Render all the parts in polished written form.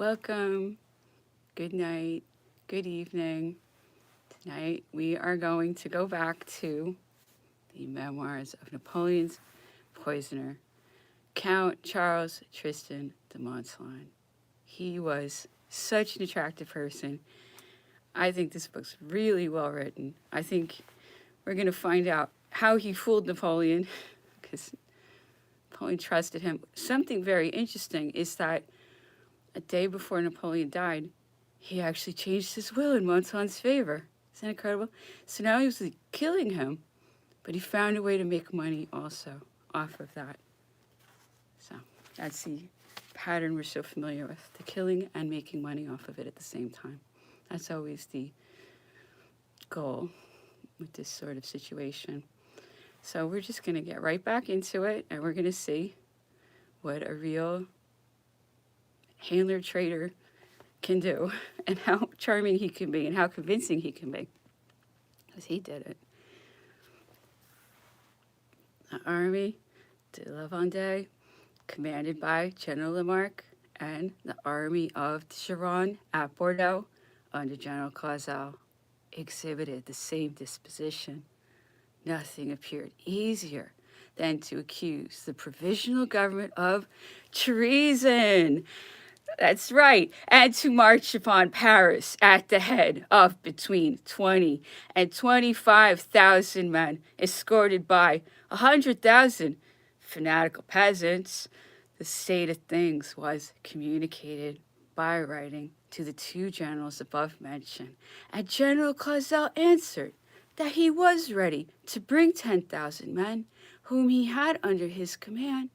Welcome. Good night. Good evening. Tonight we are going to go back to the memoirs of Napoleon's poisoner, Count Charles Tristan de Montaigne. He was such an attractive person. I think this book's really well written. I think we're going to find out how he fooled Napoleon because Napoleon trusted him. Something very interesting is that a day before Napoleon died, he actually changed his will in Montaigne's favor. Isn't that incredible? So now he was killing him, but he found a way to make money also off of that. So that's the pattern we're so familiar with, the killing and making money off of it at the same time. That's always the goal with this sort of situation. So we're just going to get right back into it, and we're going to see what a real handler trader can do and how charming he can be and how convincing he can be, because he did it. The Army de la Vendée, commanded by General Lamarck, and the Army of the Gironde at Bordeaux under General Clausel exhibited the same disposition. Nothing appeared easier than to accuse the provisional government of treason. That's right, and to march upon Paris at the head of between 20 and 25,000 men, escorted by 100,000 fanatical peasants. The state of things was communicated by writing to the two generals above mentioned, and General Clausel answered that he was ready to bring 10,000 men, whom he had under his command.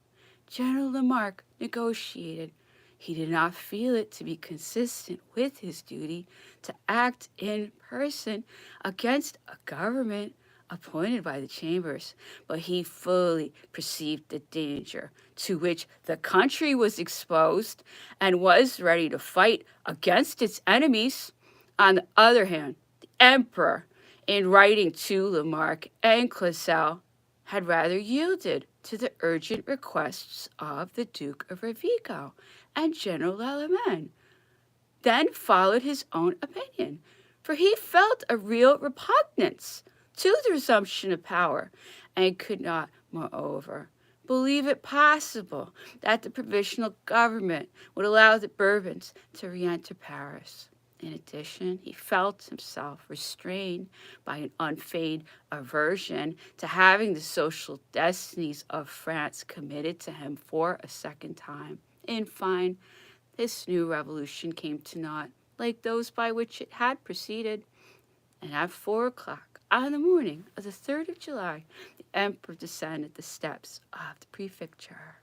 General Lamarck negotiated. He did not feel it to be consistent with his duty to act in person against a government appointed by the chambers, but he fully perceived the danger to which the country was exposed and was ready to fight against its enemies. On the other hand, the emperor, in writing to Lamarck and Clausel, had rather yielded to the urgent requests of the Duke of Rovigo and General Lallement. Then followed his own opinion, for he felt a real repugnance to the resumption of power, and could not, moreover, believe it possible that the provisional government would allow the Bourbons to re-enter Paris. In addition, he felt himself restrained by an unfeigned aversion to having the social destinies of France committed to him for a second time. In fine, this new revolution came to naught, like those by which it had preceded, and at 4 o'clock on the morning of the 3rd of July, the emperor descended the steps of the prefecture,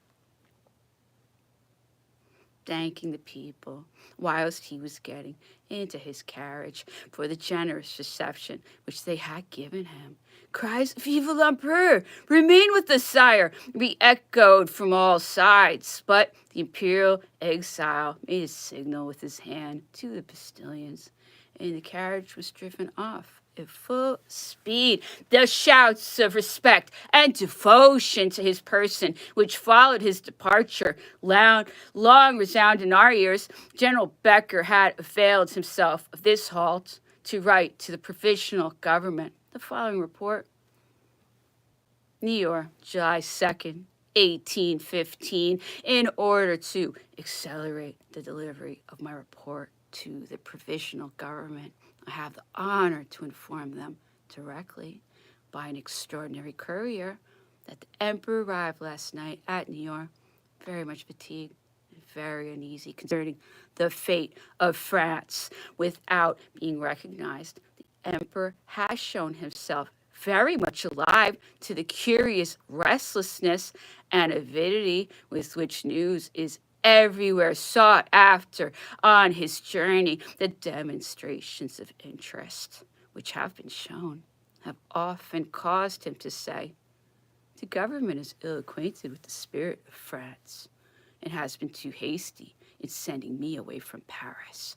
thanking the people whilst he was getting into his carriage for the generous reception which they had given him. Cries, "Vive l'Empereur! Remain with us, sire!" be echoed from all sides, but the imperial exile made a signal with his hand to the postilions, and the carriage was driven off at full speed. The shouts of respect and devotion to his person, which followed his departure, long resounded in our ears. General Becker had availed himself of this halt to write to the provisional government the following report. New York, July 2nd, 1815, in order to accelerate the delivery of my report to the provisional government, I have the honor to inform them directly by an extraordinary courier that the emperor arrived last night at New York, very much fatigued and very uneasy concerning the fate of France. Without being recognized, the emperor has shown himself very much alive to the curious restlessness and avidity with which news is everywhere sought after on his journey. The demonstrations of interest which have been shown have often caused him to say, "The government is ill acquainted with the spirit of France and has been too hasty in sending me away from Paris.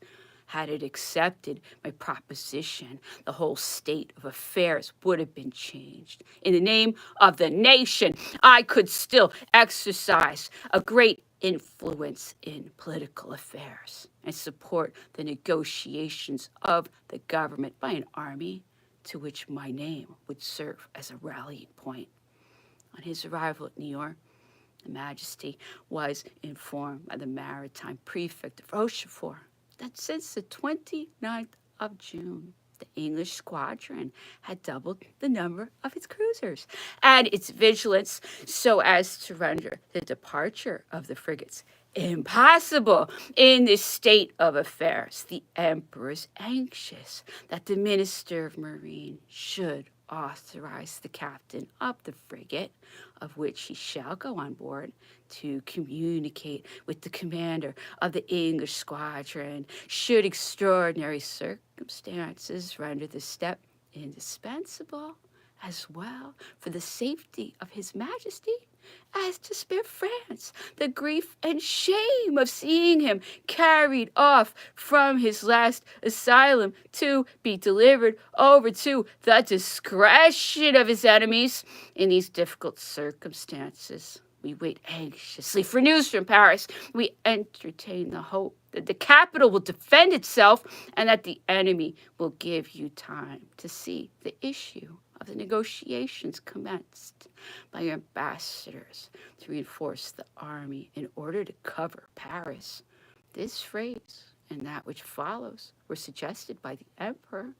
Had it accepted my proposition, the whole state of affairs would have been changed. In the name of the nation, I could still exercise a great influence in political affairs and support the negotiations of the government by an army to which my name would serve as a rallying point. On his arrival at New York, Her Majesty was informed by the maritime prefect of Rochefort that since the 29th of June, the English squadron had doubled the number of its cruisers and its vigilance so as to render the departure of the frigates impossible. In this state of affairs, the Emperor is anxious that the Minister of Marine should authorize the captain of the frigate, of which he shall go on board, to communicate with the commander of the English squadron, should extraordinary circumstances render the step indispensable, as well for the safety of His Majesty as to spare France the grief and shame of seeing him carried off from his last asylum to be delivered over to the discretion of his enemies. In these difficult circumstances, we wait anxiously for news from Paris. We entertain the hope that the capital will defend itself and that the enemy will give you time to see the issue of the negotiations commenced by your ambassadors to reinforce the army in order to cover Paris. This phrase and that which follows were suggested by the Emperor.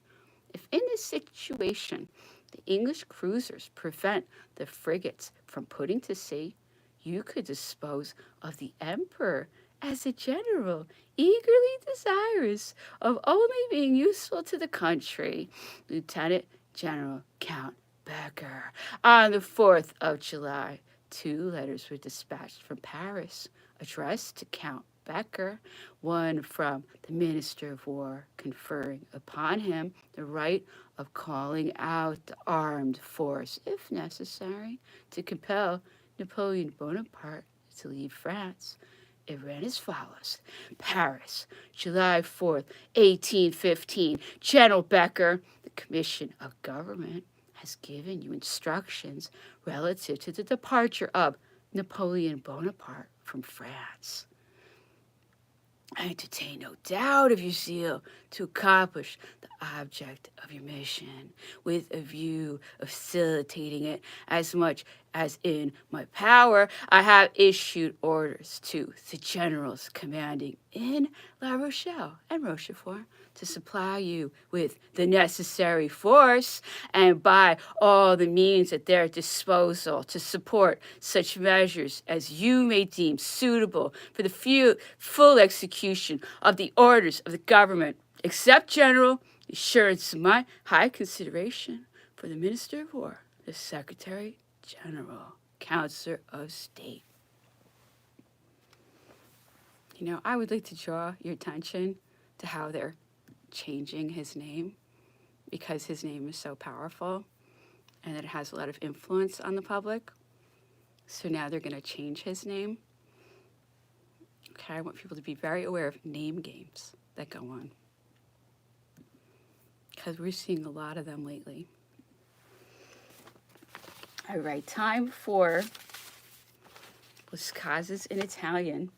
If in this situation the English cruisers prevent the frigates from putting to sea, you could dispose of the Emperor as a general eagerly desirous of only being useful to the country. Lieutenant General Count Becker. On the 4th of July, 2 letters were dispatched from Paris addressed to Count Becker, one from the Minister of War conferring upon him the right of calling out the armed force, if necessary, to compel Napoleon Bonaparte to leave France. It ran as follows: Paris, July 4th, 1815. General Becker, the Commission of Government has given you instructions relative to the departure of Napoleon Bonaparte from France. I entertain no doubt of your zeal to accomplish the object of your mission, with a view of facilitating it as much as in my power. I have issued orders to the generals commanding in La Rochelle and Rochefort to supply you with the necessary force and by all the means at their disposal to support such measures as you may deem suitable for the full execution of the orders of the government, except, General, the assurance of my high consideration for the Minister of War, the Secretary General, Counselor of State. You know, I would like to draw your attention to how they're changing his name, because his name is so powerful and it has a lot of influence on the public. So now they're going to change his name. Okay, I want people to be very aware of name games that go on, because we're seeing a lot of them lately. All right, time for Las Casas in Italian.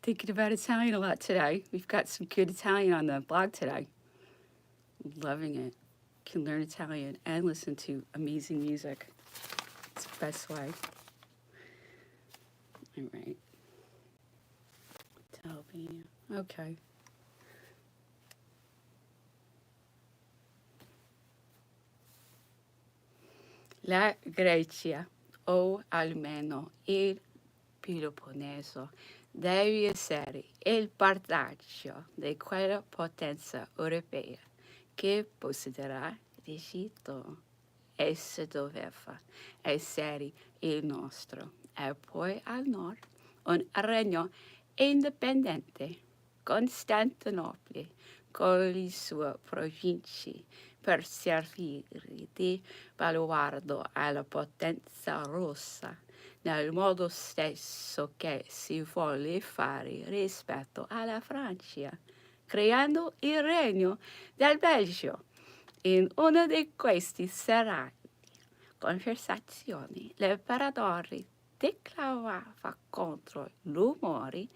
Thinking about Italian a lot today. We've got some good Italian on the blog today. Loving it. Can learn Italian and listen to amazing music. It's the best way. All right. Okay. La Grecia, o almeno il Peloponneso, deve essere il partaggio di quella potenza europea che possederà l'Egitto. Essa doveva essere il nostro, e poi al nord un regno indipendente, Costantinopoli, con le sue province, per servire di baluardo alla potenza russa, nel modo stesso che si vuole fare rispetto alla Francia, creando il regno del Belgio. In uno di questi serrati conversazioni, l'imperatore declamava contro l'umore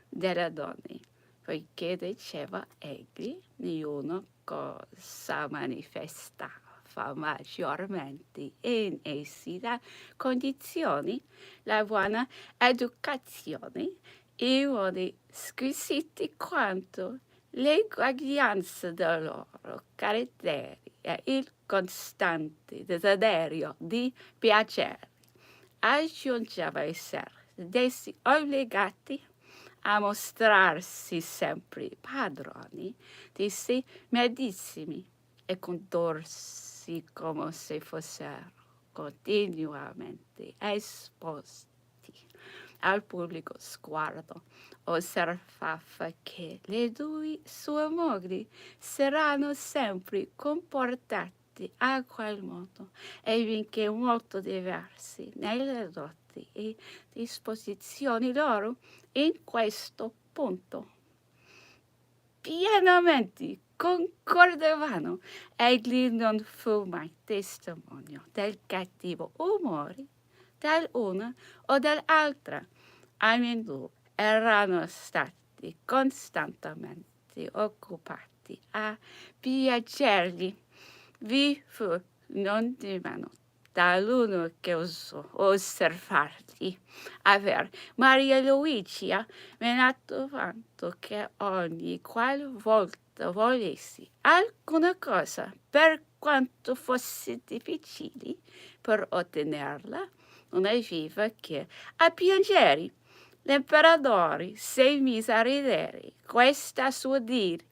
delle donne, poiché diceva egli ognuno cosa manifestava maggiormente in essi la condizione, la buona educazione, i modi squisiti quanto l'eguaglianza dei loro caratteri e il costante desiderio di piacere. Aggiungeva essere dessi obbligati a mostrarsi sempre padroni di sé medesimi e condursi come se fossero continuamente esposti al pubblico sguardo. Osservava che le due sue mogli saranno sempre comportate a quel modo e benché molto diversi nelle doti e disposizioni loro, in questo punto pienamente concordavano. Egli non fu mai testimonio del cattivo umore dell'una o dell'altra. Ambedue erano stati costantemente occupati a piacergli. Vi fu non di meno taluno che osò osservargli aver Maria Luigia menato vanto che ogni qualvolta volessi alcuna cosa, per quanto fosse difficile per ottenerla, non aveva che a piangere. L'imperatore si mise a ridere. Questa sua dire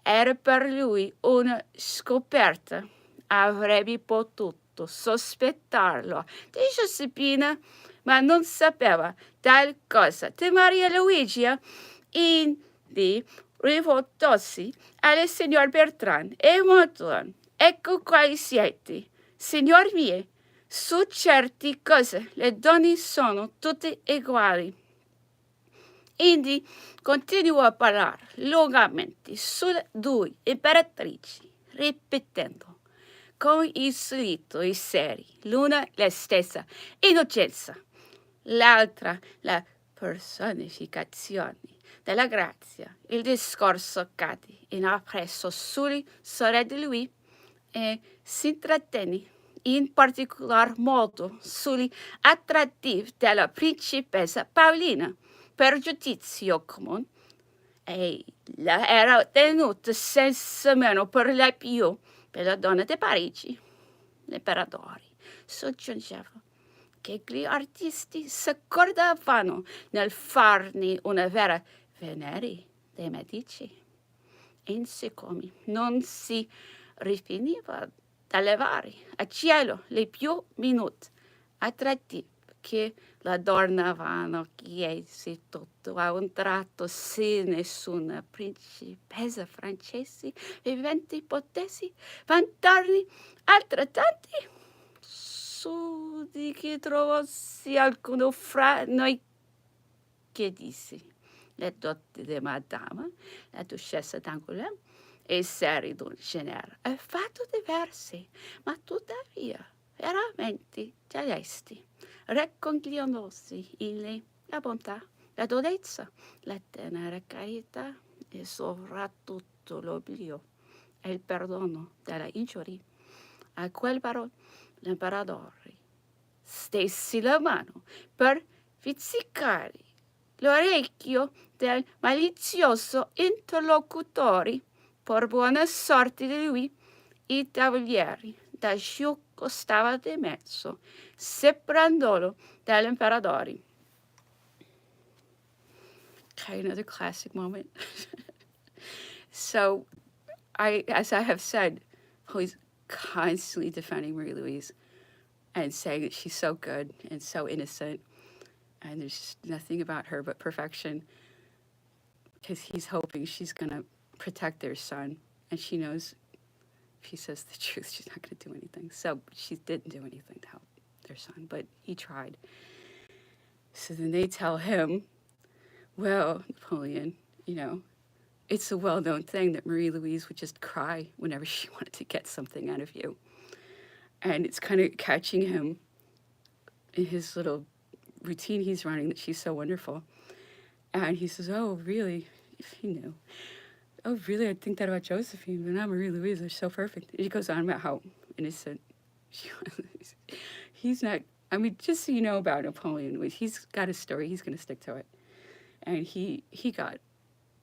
era per lui una scoperta. Avrebbe potuto sospettarlo di Giuseppina, ma non sapeva tal cosa di Maria Luigia. Indi rivoltosi al signor Bertrand e Monton. Ecco quali siete, signor mie. Su certe cose le donne sono tutte uguali. Indi continuò a parlare lungamente sulle due imperatrici, ripetendo con il solito e seri, l'una la stessa innocenza, l'altra la personificazione della grazia. Il discorso cadde in appresso sulle sorelle di lui e si intrattenne in particolar modo sugli attrattivi della principessa Paolina. Per giudizio comune, ella era tenuta senza meno per la più bella donna di Parigi. L'imperatore soggiungeva che gli artisti si accordavano nel farne una vera Venere dei Medici. In siccome non si rifiniva da levare a cielo le più minute attrattive che l'adornavano chiesi tutto a un tratto, se nessuna principessa francese vivente potessi vantarne altrettanti, su di che trovassi alcuno fra noi che disse le doti di Madame, la duchessa d'Angoulême, e seri d'un genere affatto diversi, ma tuttavia veramente celesti, ricogliendosi in lei la bontà, la dolcezza, la tenera carità e soprattutto l'oblio e il perdono della ingiuria. A quel parole l'imperatore stesse la mano per pizzicare l'orecchio del malizioso interlocutore. Per buona sorte di lui, i tavolieri da giù costava di mezzo, separandolo dall'imperatore. Okay, another classic moment. So, as I have said, he's constantly defending Marie Louise and saying that she's so good and so innocent, and there's nothing about her but perfection, because he's hoping she's gonna protect their son, and she knows if he says the truth, she's not going to do anything. So she didn't do anything to help their son, but he tried. So then they tell him, well, Napoleon, it's a well-known thing that Marie Louise would just cry whenever she wanted to get something out of you. And it's kind of catching him in his little routine he's running that she's so wonderful. And he says, oh, really? If he knew. Oh, really? I think that about Josephine, but not Marie Louise. They're so perfect. And he goes on about how innocent she was. He's not, I mean, just so you know about Napoleon, he's got a story. He's going to stick to it. And he got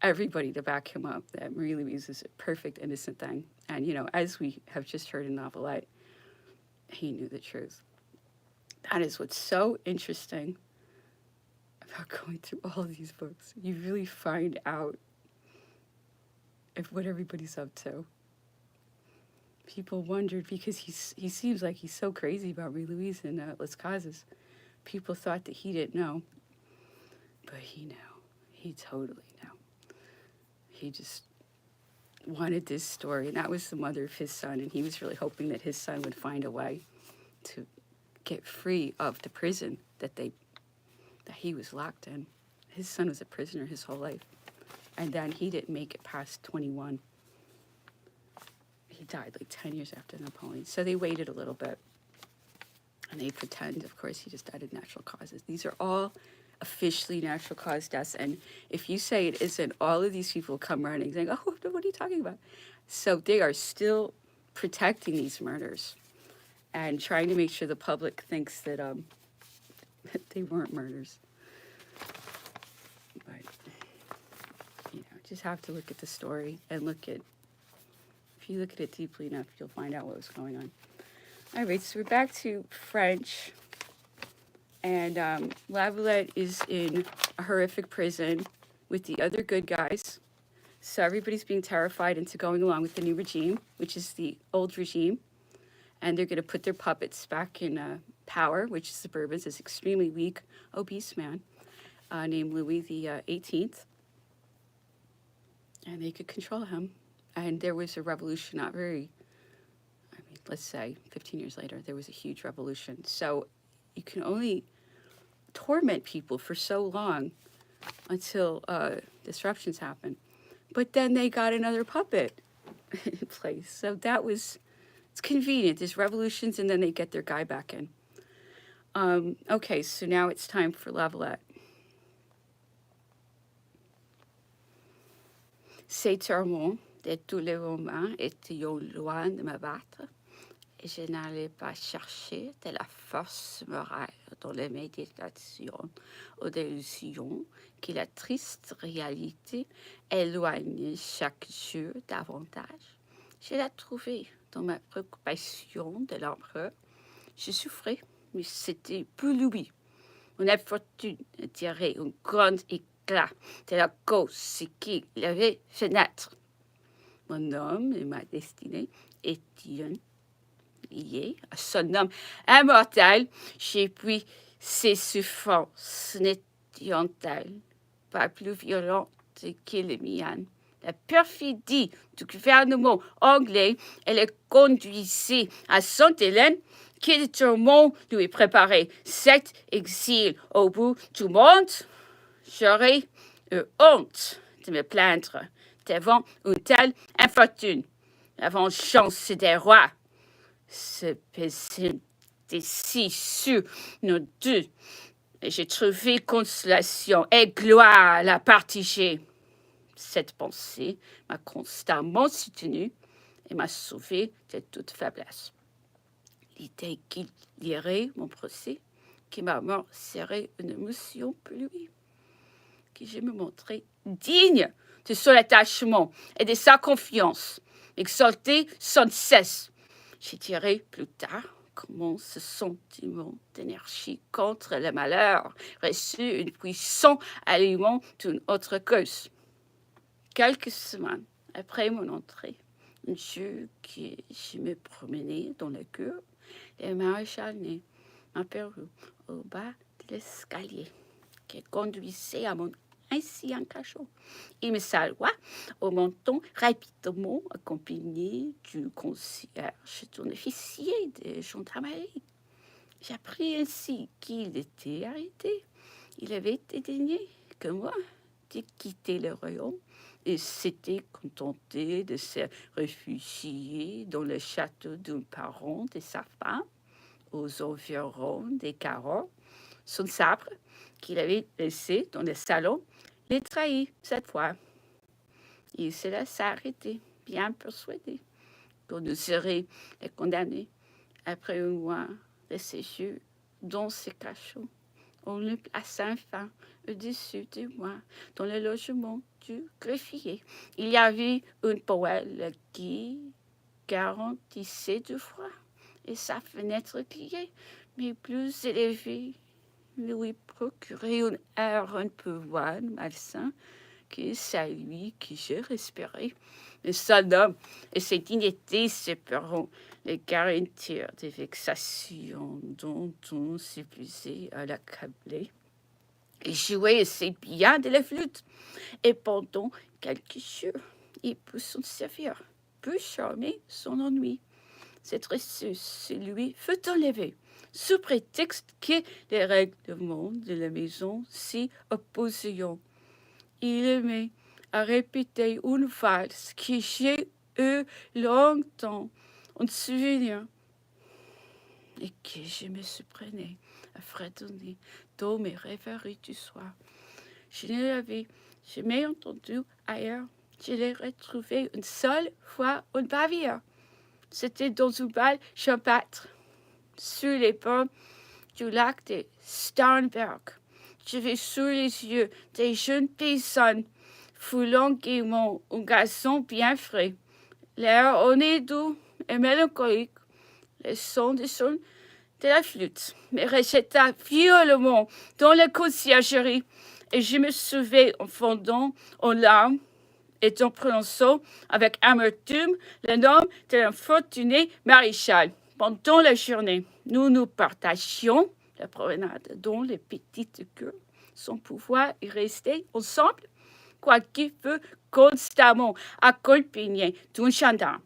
everybody to back him up that Marie Louise is a perfect, innocent thing. And, you know, as we have just heard in Novelette, he knew the truth. That is what's so interesting about going through all these books. You really find out of what everybody's up to. People wondered because he seems like he's so crazy about Marie Louise and Las Casas. People thought that he didn't know, but he knew. He totally knew. He just wanted this story, and that was the mother of his son, and he was really hoping that his son would find a way to get free of the prison that he was locked in. His son was a prisoner his whole life, and then he didn't make it past 21. He died like 10 years after Napoleon. So they waited a little bit, and they pretend, of course, he just died of natural causes. These are all officially natural cause deaths, and if you say it isn't, all of these people come running saying, oh, what are you talking about? So they are still protecting these murders and trying to make sure the public thinks that they weren't murders. But, you know, just have to look at the story and if you look at it deeply enough, you'll find out what was going on. All right, so we're back to French. And Lavalette is in a horrific prison with the other good guys. So everybody's being terrified into going along with the new regime, which is the old regime. And they're going to put their puppets back in power, which is the Bourbons, this extremely weak, obese man named Louis the 18th. And they could control him. And there was a revolution, let's say 15 years later, there was a huge revolution. So you can only torment people for so long until disruptions happen. But then they got another puppet in place. So it's convenient. There's revolutions and then they get their guy back in. Okay, so now it's time for Lavalette. Ces tourments de tous les moments étaient loin de me battre. Et je n'allais pas chercher de la force morale dans les méditations ou d'illusions que la triste réalité éloigne chaque jour davantage. Je l'ai trouvée dans ma préoccupation de l'empereur. Je souffrais, mais c'était pour lui. Mon infortune tirait un grand éclat de la cause qu'il avait fait naître. Mon homme et ma destinée étaient lié à son homme immortel, j'ai pris ses souffrances n'étaient-elles pas plus violentes que les miennes. La perfidie du gouvernement anglais et le conduisait à Sainte-Hélène, que de tourments lui préparait cet exil au bout du monde. J'aurais eu honte de me plaindre devant une telle infortune. La vengeance des rois se pesait si sur nous deux, et j'ai trouvé consolation et gloire à la partager. Cette pensée m'a constamment soutenue et m'a sauvée de toute faiblesse. L'idée qu'il lirait mon procès, que ma mort serait une émotion pour lui, que je me montrais digne de son attachement et de sa confiance, exalté sans cesse. Je dirai plus tard comment ce sentiment d'énergie contre le malheur reçut un puissant aliment d'une autre cause. Quelques semaines après mon entrée, un jour que je me promenais dans la cour, le maréchal Ney m'aperçut au bas de l'escalier qui conduisait à mon ancien cachot. Il me salua au menton rapidement, accompagné du concierge d'un officier de gendarmerie. J'appris ainsi qu'il était arrêté. Il avait été désigné que moi, souhaité quitter le royaume. Il s'était contenté de se réfugier dans le château d'un parent de sa femme, aux environs des Carreaux. Son sabre, qu'il avait laissé dans le salon, les trahit cette fois. Il se laissa arrêter, bien persuadé qu'on ne serait condamné après un mois de séjour dans ce cachot. On le plaça enfin au-dessus du moi, dans le logement du greffier. Il y avait une poêle qui garantissait du froid, et sa fenêtre pliée, mais plus élevée, lui procurait un air un peu voile, malsain, que celui que je respirais. Le seul homme et ses dignités séparant les garantures des vexations dont on s'épuisait à l'accabler. Il jouait assez bien de la flûte, et pendant quelques jours, il put s'en servir, put charmer son ennui. Cette ressource lui fut enlevée, sous prétexte que les règlements de la maison s'y opposaient. Il aimait à répéter une valse que j'ai eu longtemps en souvenir et que je me surprenais à fredonner dans mes rêveries du soir. Je ne l'avais jamais entendu ailleurs. Je l'ai retrouvé une seule fois en Bavière. C'était dans un bal champêtre, sur les bords du lac de Starnberg. J'avais sous les yeux des jeunes paysannes foulant gaiement un gazon bien frais. L'air honnête, doux et mélancolique, le son de la flûte me rejeta violemment dans la conciergerie et je me souvais en fondant en larmes et en prononçant avec amertume le nom de l'infortuné maréchal. Pendant la journée, nous partagions la promenade dont les petites queues sans pouvoir y rester ensemble, quoiqu'il fût constamment accompagné d'un gendarme.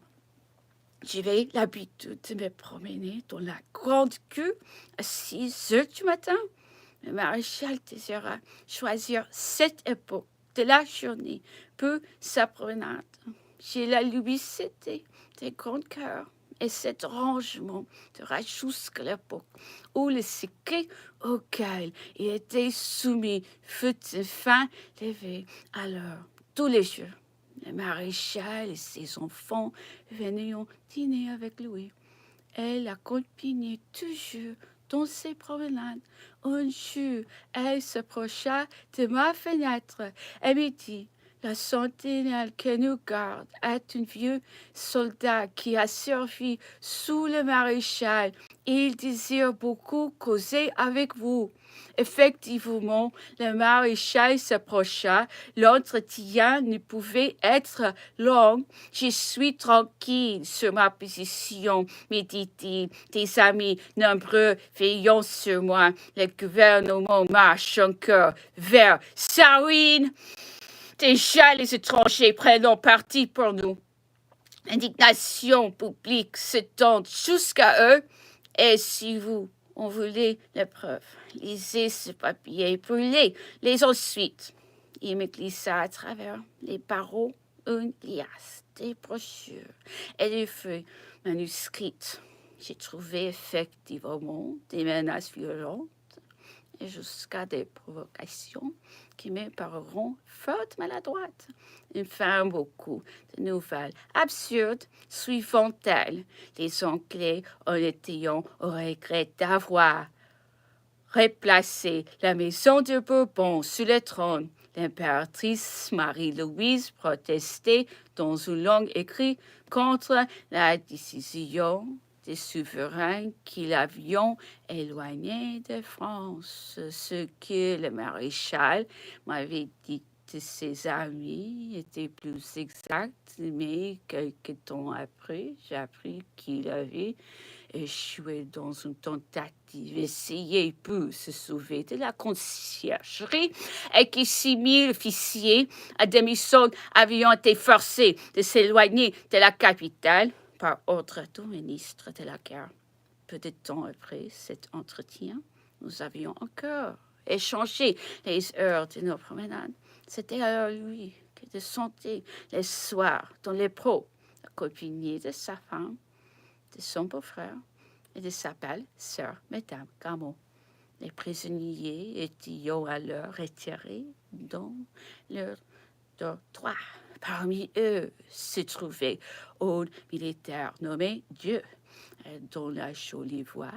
J'avais l'habitude de me promener dans la grande queue à 6 heures du matin. Le maréchal désira choisir cette époque de la journée pour sa promenade. Je la lui cédais de grand cœur. Et cet rangement de jusqu'à l'époque où le secret auquel il était soumis fut enfin levé. Alors, tous les jours, le maréchal et ses enfants venaient dîner avec lui. Elle l'accompagnait toujours dans ses promenades. Un jour, elle s'approcha de ma fenêtre et me dit: la sentinelle que nous garde est un vieux soldat qui a servi sous le maréchal. Il désire beaucoup causer avec vous. Effectivement, le maréchal s'approcha. L'entretien ne pouvait être long. Je suis tranquille sur ma position, me dit-il. Des amis nombreux veillant sur moi. Le gouvernement marche encore vers sa ruine. Déjà, les étrangers prennent parti pour nous. L'indignation publique s'étend jusqu'à eux. Et si vous en voulez la preuve, lisez ce papier, brûlez-les ensuite. Il me glissa à travers les barreaux une liasse, des brochures et des feuilles manuscrites. J'ai trouvé effectivement des menaces violentes et jusqu'à des provocations qui me pareront fort maladroites. Enfin, beaucoup de nouvelles absurdes suivant-elles. Les Anglais, en étant au regret d'avoir replacé la maison de Bourbon sur le trône, l'impératrice Marie-Louise protestait dans un long écrit contre la décision des souverains qui l'avions éloigné de France. Ce que le maréchal m'avait dit de ses amis était plus exact, mais quelque temps après, j'ai appris qu'il avait échoué dans une tentative essayée pour se sauver de la conciergerie et que 6 000 officiers à demi-solde avaient été forcés de s'éloigner de la capitale par ordre du ministre de la guerre. Peu de temps après cet entretien, nous avions encore échanger les heures de nos promenades. C'était alors lui que de sentir les soirs dans les pros, accompagné de sa femme, de son beau-frère et de sa belle-sœur, Madame Gameau. Les prisonniers étaient alors retirés dans leur dortoir. Parmi eux se trouvait un militaire nommé Dieu, dont la jolie voix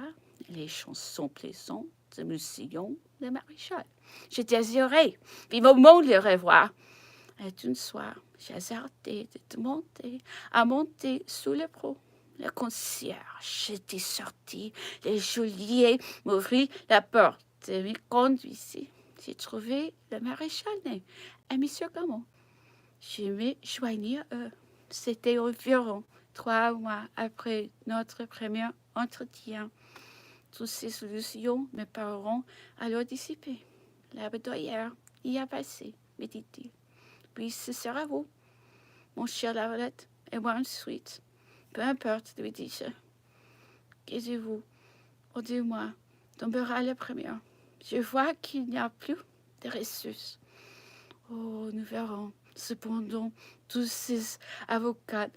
et les chansons plaisantes de Monsieur le maréchal. Je désirais vivement le revoir. Et un soir, j'ai hasardé à monter sous le pro. Le concierge était sorti, le geôlier m'ouvrit la porte et me conduisit. J'ai trouvé le maréchal et M. Gameau. Je me joignis à eux. C'était environ 3 mois après notre premier entretien. Toutes ces solutions me paruront alors dissipées. La boudoir y a passé, me dit-il. Puis ce sera vous, mon cher Lavalette, et moi ensuite. Peu importe, lui dis-je. Que de vous, ou de moi, tombera le premier. Je vois qu'il n'y a plus de ressources. Oh, nous verrons. Cependant, tous ces avocats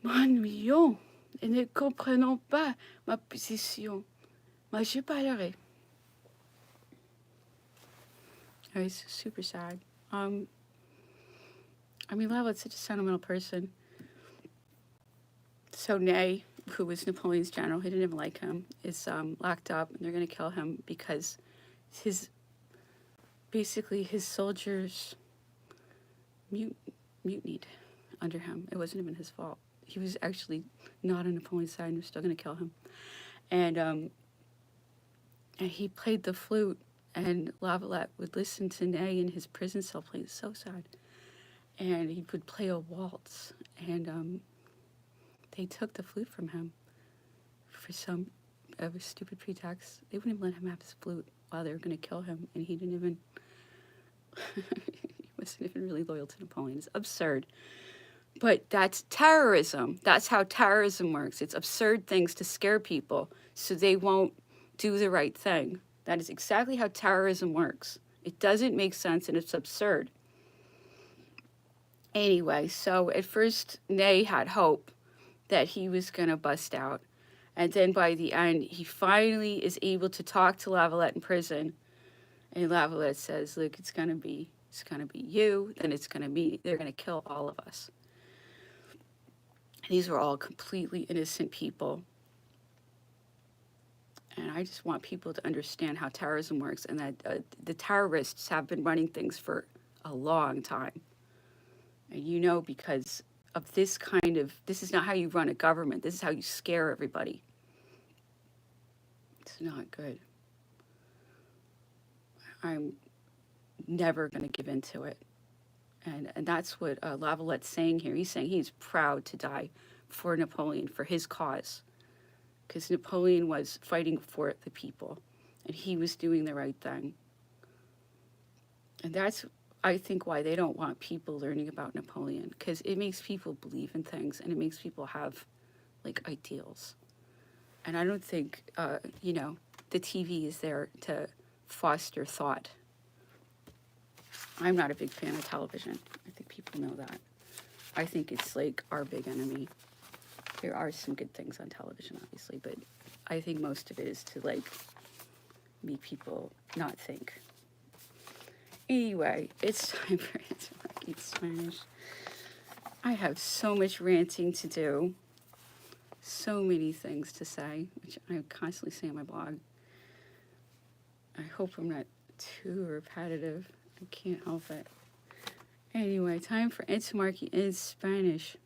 m'ennuyons et ne comprenant pas ma position. Moi, je parlerai. It's super sad. Lavallette's such a sentimental person. So Ney, who was Napoleon's general, he didn't even like him, is locked up, and they're going to kill him because his soldiers mutinied under him. It wasn't even his fault. He was actually not on Napoleon's side, and they're still going to kill him. And he played the flute, and Lavalette would listen to Ney in his prison cell playing. So sad. And he would play a waltz, and they took the flute from him for some stupid pretext. They wouldn't even let him have his flute while they were going to kill him, and he didn't even, he wasn't even really loyal to Napoleon. It's absurd. But that's terrorism. That's how terrorism works. It's absurd things to scare people so they won't do the right thing. That is exactly how terrorism works. It doesn't make sense, and it's absurd. Anyway, so at first, Ney had hope that he was going to bust out. And then by the end, he finally is able to talk to Lavalette in prison. And Lavalette says, look, it's going to be you, then it's going to be, they're going to kill all of us. These were all completely innocent people. And I just want people to understand how terrorism works, and that the terrorists have been running things for a long time. And because of this is not how you run a government. This is how you scare everybody. It's not good. I'm never going to give in to it. And that's what Lavalette's saying here. He's saying he's proud to die for Napoleon, for his cause. Because Napoleon was fighting for the people, and he was doing the right thing. And that's, I think, why they don't want people learning about Napoleon, because it makes people believe in things, and it makes people have, ideals. And I don't think, the TV is there to foster thought. I'm not a big fan of television. I think people know that. I think it's, our big enemy. There are some good things on television, obviously, but I think most of it is to, make people not think. Anyway, it's time for Answer Marking Spanish. I have so much ranting to do, so many things to say, which I constantly say on my blog. I hope I'm not too repetitive. I can't help it. Anyway, time for Answer Marking in Spanish.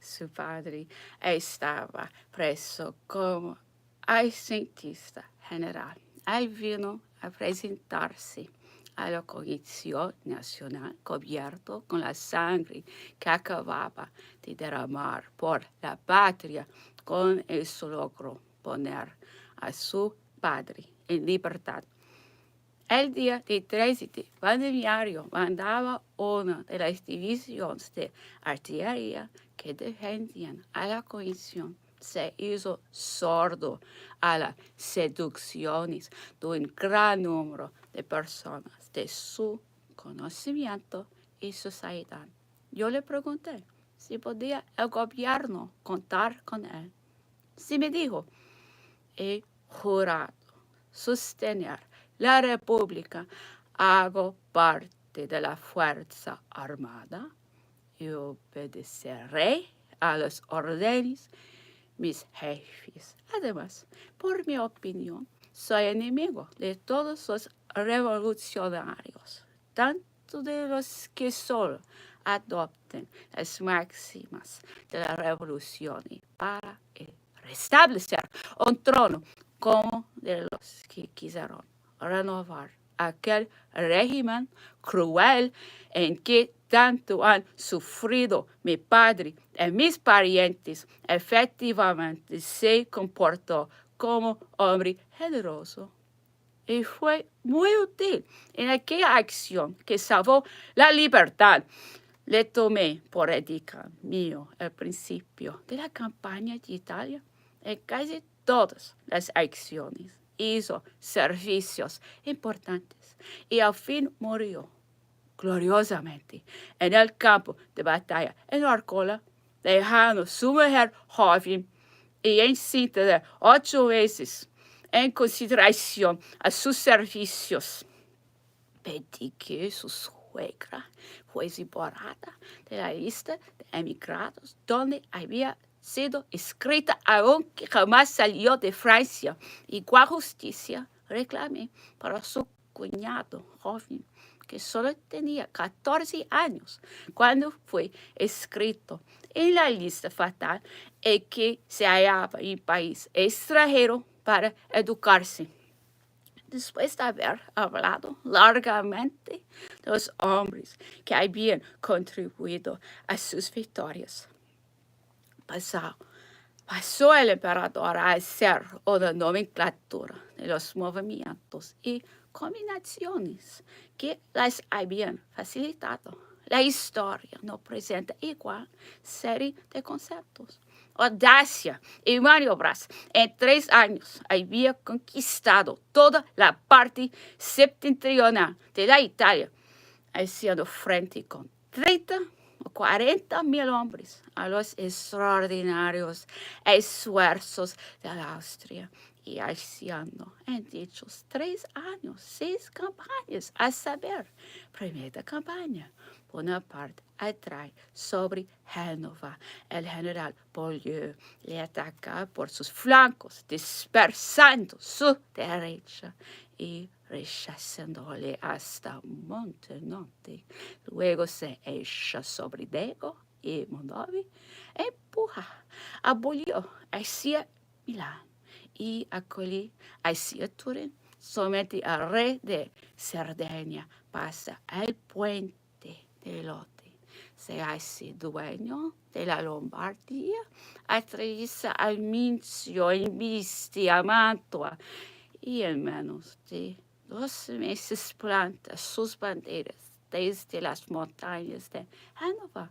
Su padre estaba preso como asistente general. Él vino a presentarse a la Comisión Nacional cubierto con la sangre que acababa de derramar por la patria, con eso logró poner a su padre en libertad. El día de 13 de Vendimiario mandaba una de las divisiones de artillería que defendían a la Comisión se hizo sordo a las seducciones de un gran número de personas de su conocimiento y sociedad. Yo le pregunté si podía el gobierno contar con él. Sí me dijo, he jurado sostener la República, hago parte de la Fuerza Armada y obedeceré a los órdenes mis jefes. Además, por mi opinión, soy enemigo de todos los revolucionarios, tanto de los que solo adopten las máximas de la revolución para restablecer un trono, como de los que quisieron renovar aquel régimen cruel en que tanto han sufrido mi padre y mis parientes. Efectivamente se comportó como hombre generoso y fue muy útil en aquella acción que salvó la libertad. Le tomé por edicto mío al principio de la campaña de Italia. En casi todas las acciones hizo servicios importantes y al fin murió gloriosamente en el campo de batalla en Arcola, dejando su mujer joven y encinta de 8 meses. En consideración a sus servicios, pedí que su suegra fuese borrada de la lista de emigrados donde había sido escrita, aunque jamás salió de Francia. Igual justicia reclamé para su cuñado joven, que solo tenía 14 años cuando fue escrito en la lista fatal y que se hallaba en país extranjero para educarse. Después de haber hablado largamente de los hombres que habían contribuido a sus victorias, pasó el emperador a hacer una nomenclatura de los movimientos y combinaciones que las habían facilitado. La historia no presenta igual serie de conceptos. Audacia y maniobras. En 3 años había conquistado toda la parte septentrional de la Italia, haciendo frente con 30 o 40 mil hombres a los extraordinarios esfuerzos de la Austria y haciendo en dichos 3 años 6 campañas, a saber, primera campaña, Bonaparte atrae sobre Génova. El general Beaulieu le ataca por sus flancos, dispersando su derecha y rechazándole hasta Montenotte. Luego se echa sobre Dego y Mondovi, empuja a Beaulieu hacia Milán y acoli hacia Turín. Somete al rey de Cerdeña, pasa el puente de Lote, se hace dueño de la Lombardía, atraviesa al Mincio, inviste a Mantua y en menos de 12 meses planta sus banderas desde las montañas de Génova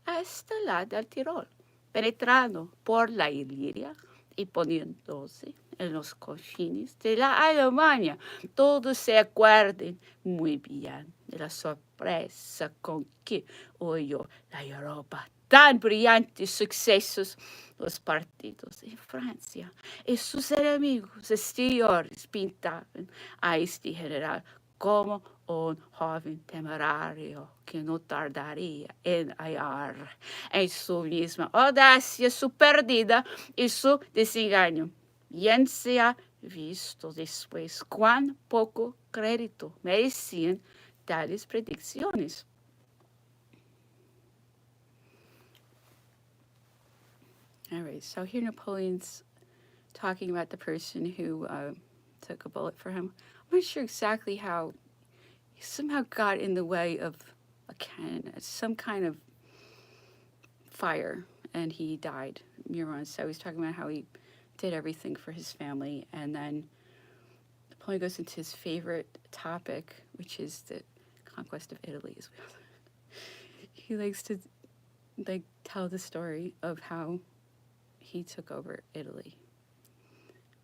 hasta la del Tirol, penetrando por la Iliria y poniéndose en los confines de la Alemania. Todos se acuerden muy bien de la sorpresa con que oyó la Europa tan brillantes sucesos los partidos en Francia y sus enemigos exteriores pintaban a este general como un joven temerario que no tardaría en hallar en su misma audacia su pérdida y su desengaño. Bien se ha visto después cuán poco crédito merecían tales predicciones. All right, so here Napoleon's talking about the person who took a bullet for him. I'm not sure exactly how he somehow got in the way of a cannon, some kind of fire, and he died. Muron. So he's talking about how he did everything for his family, and then Napoleon goes into his favorite topic, which is the conquest of Italy. He likes to tell the story of how he took over Italy.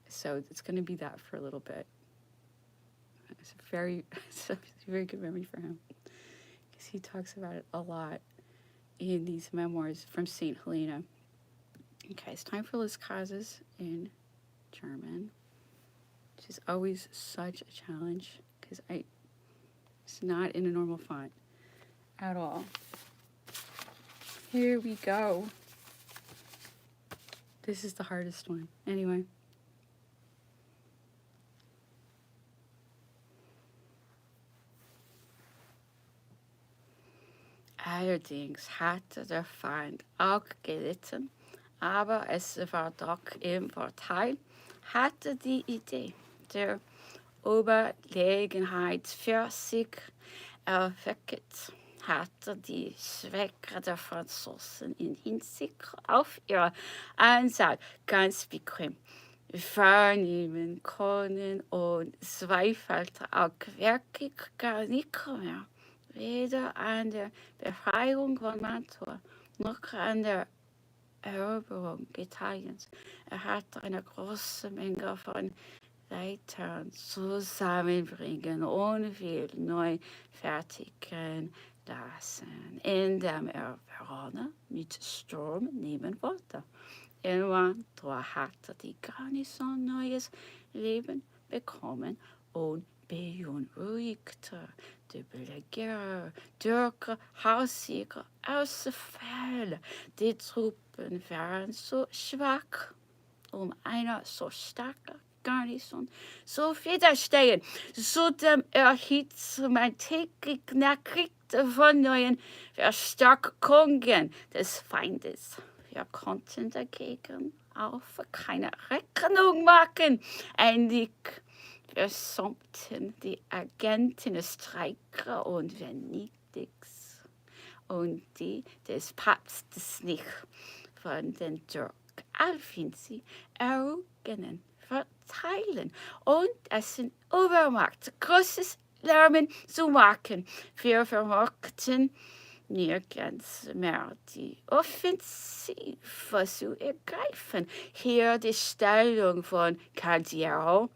So it's going to be that for a little bit. It's it's a very good memory for him because he talks about it a lot in these memoirs from St. Helena. Okay, it's time for Las Casas in German, which is always such a challenge because it's not in a normal font at all. Here we go. This is the hardest one. Anyway. Allerdings hatte der Feind auch gelitten, aber es war doch im Vorteil, hatte die Idee der Überlegenheit für sich erweckt, hatte die Schwäche der Franzosen in Hinsicht auf ihre Anzahl ganz bequem vernehmen können und zweifelte auch wirklich gar nicht mehr. Weder an der Befreiung von Mantua noch an der Eroberung Italiens. Er hat eine große Menge von Leitern zusammenbringen und will neu fertigen lassen, indem er Verona mit Sturm nehmen wollte. In Mantua hatte die Garnison neues Leben bekommen und beunruhigte die Belegerer, Türke, Haussieger, Außenfälle. Die Truppen waren so schwach, einer so starken Garnison so widerstehen. Zudem erhielt man täglich Nachrichten von neuen Verstärkungen des Feindes. Wir konnten dagegen auf keine Rechnung machen. Endlich versummten die Agenten Streiker und Venedigs und die des Papstes nicht von den Türken Alfinzi errungenen verteilen und dessen Übermacht großes Lärmen zu machen. Wir vermochten nirgends mehr die Offensive zu ergreifen. Hier die Stellung von Cardiero,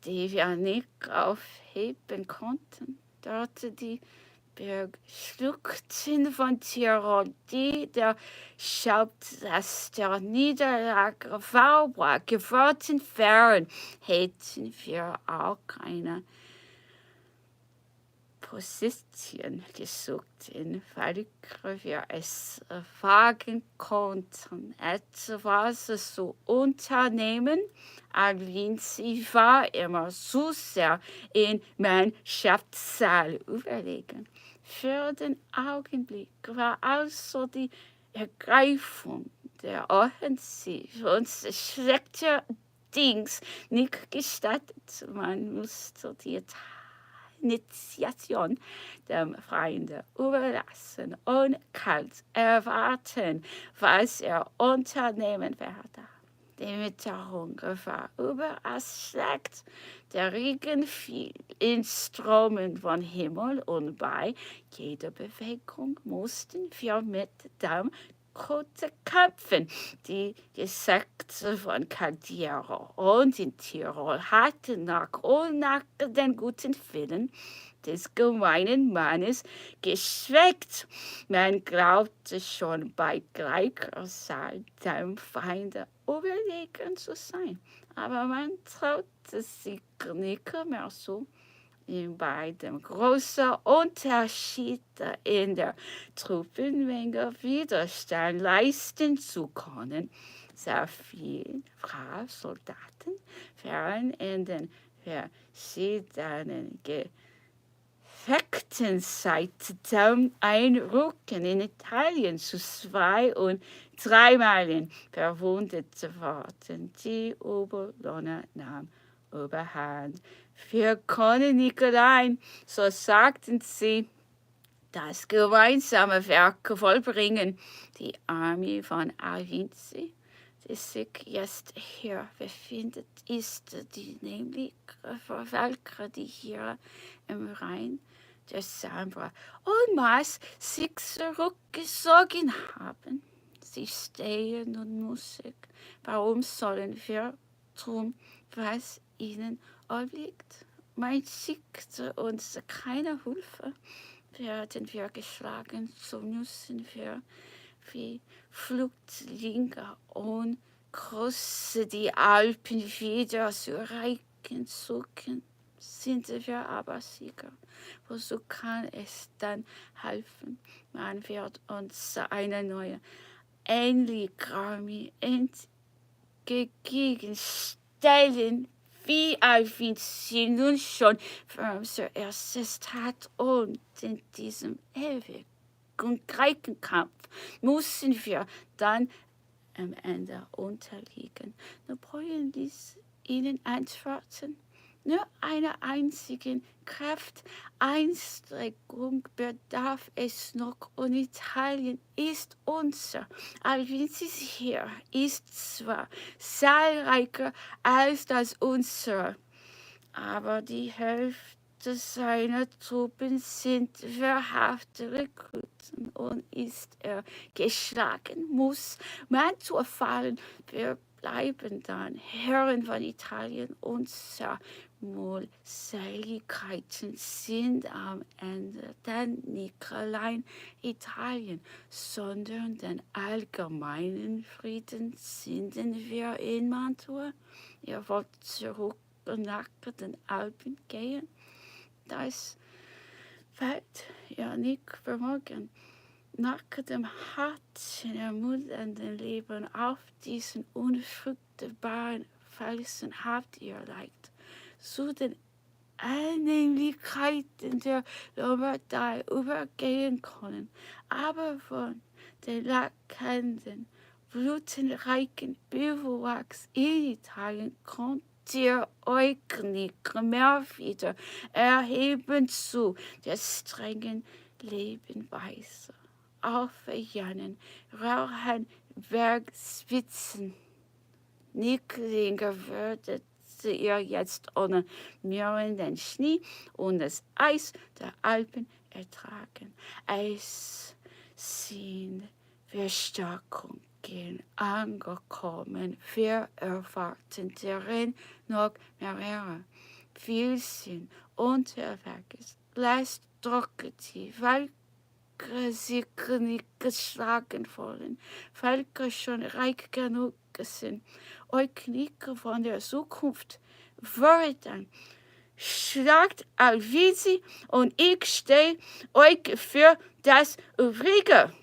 die wir nicht aufheben konnten. Dort die Bergschluchten von Tirol, die der Schauplatz der Niederlage war geworden wären, hätten wir auch eine Position gesucht, in welcher wir es wagen konnten, etwas zu unternehmen. Alvinzi war immer so sehr in Mannschaftszahl überlegen. Für den Augenblick war also die Ergreifung der Offensive uns schlechterdings nicht gestattet. Man musste die Initiation dem Feinde überlassen und kalt erwarten, was er unternehmen werde. Die Witterung war überall schlecht. Der Regen fiel in Strömen von Himmel und bei jeder Bewegung mussten wir mit dem Kote kämpfen. Die Gesetze von Cardiero und in Tirol hatten nach und nach den guten Willen des gemeinen Mannes geschwächt. Man glaubte schon bei gleicher Zahl dem Feinde überlegen zu sein, aber man traute sich nicht mehr so. Bei dem großen Unterschied in der Truppenmenge Widerstand leisten zu können, sehr viele brave Soldaten waren in den verschiedenen Gefechten seit dem Einrücken in Italien zu 2- und 3-maligen verwundet worden. Die Oberlonne nahm Überhand. Wir können nicht allein, so sagten sie, das gemeinsame Werk vollbringen. Die Armee von Alvinzi, die sich jetzt hier befindet, ist die nämlich für welche, die hier im Rhein der Sambra und Maas sich zurückgezogen haben. sie stehen und Musik. Warum sollen wir tun, was ihnen obliegt? Man schickte uns keine Hilfe. Werden wir geschlagen, so müssen wir wie Flüchtlinge und krosse die Alpen wieder zu erreichen suchen, sind wir aber sicher. Wozu kann es dann helfen? Man wird uns eine neue, ähnliche Armee entgegenstellen, wie Alvin sie nun schon zuerst hat. Und in diesem ewigen Kampf müssen wir dann am Ende unterliegen. Napoleon ließ ihnen antworten: Nur einer einzigen Kraft, Anstrengung bedarf es noch, und Italien ist unser. Alvinsis Heer ist zwar zahlreicher als das unsere, aber die Hälfte seiner Truppen sind verhafte Rekruten, und ist er geschlagen, muss man zu erfahren, wir bleiben dann Herren von Italien. Unsere Mulseligkeiten sind am Ende dann nicht allein Italien, sondern den allgemeinen Frieden finden wir in Mantua. Ihr wollt zurück nach den Alpen gehen. Das wird ihr nicht vermogen. Nach dem harten, ermüdenden Leben auf diesen unfruchtbaren Felsen habt ihr leicht zu den Annehmlichkeiten der Lombardei übergehen können, aber von den lachenden, blutenreichen Bivouacs in Italien kommt ihr euch nicht mehr wieder erheben zu der strengen Lebensweise. Auf jenen rauchen Bergspitzen Nicklinge würdet ihr jetzt ohne mürrenden Schnee und das Eis der Alpen ertragen. Es sind Verstärkungen angekommen. Wir erwarten darin noch mehrere. Wir sind unterwegs. Lasst Drohketi, Völker sich nicht geschlagen wollen, Völker schon reich genug sind, euch nicht von der Zukunft fordern. Schlagt Alvisi, und ich stehe euch für das Übrige.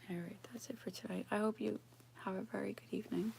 All right, that's it for tonight. I hope you have a very good evening.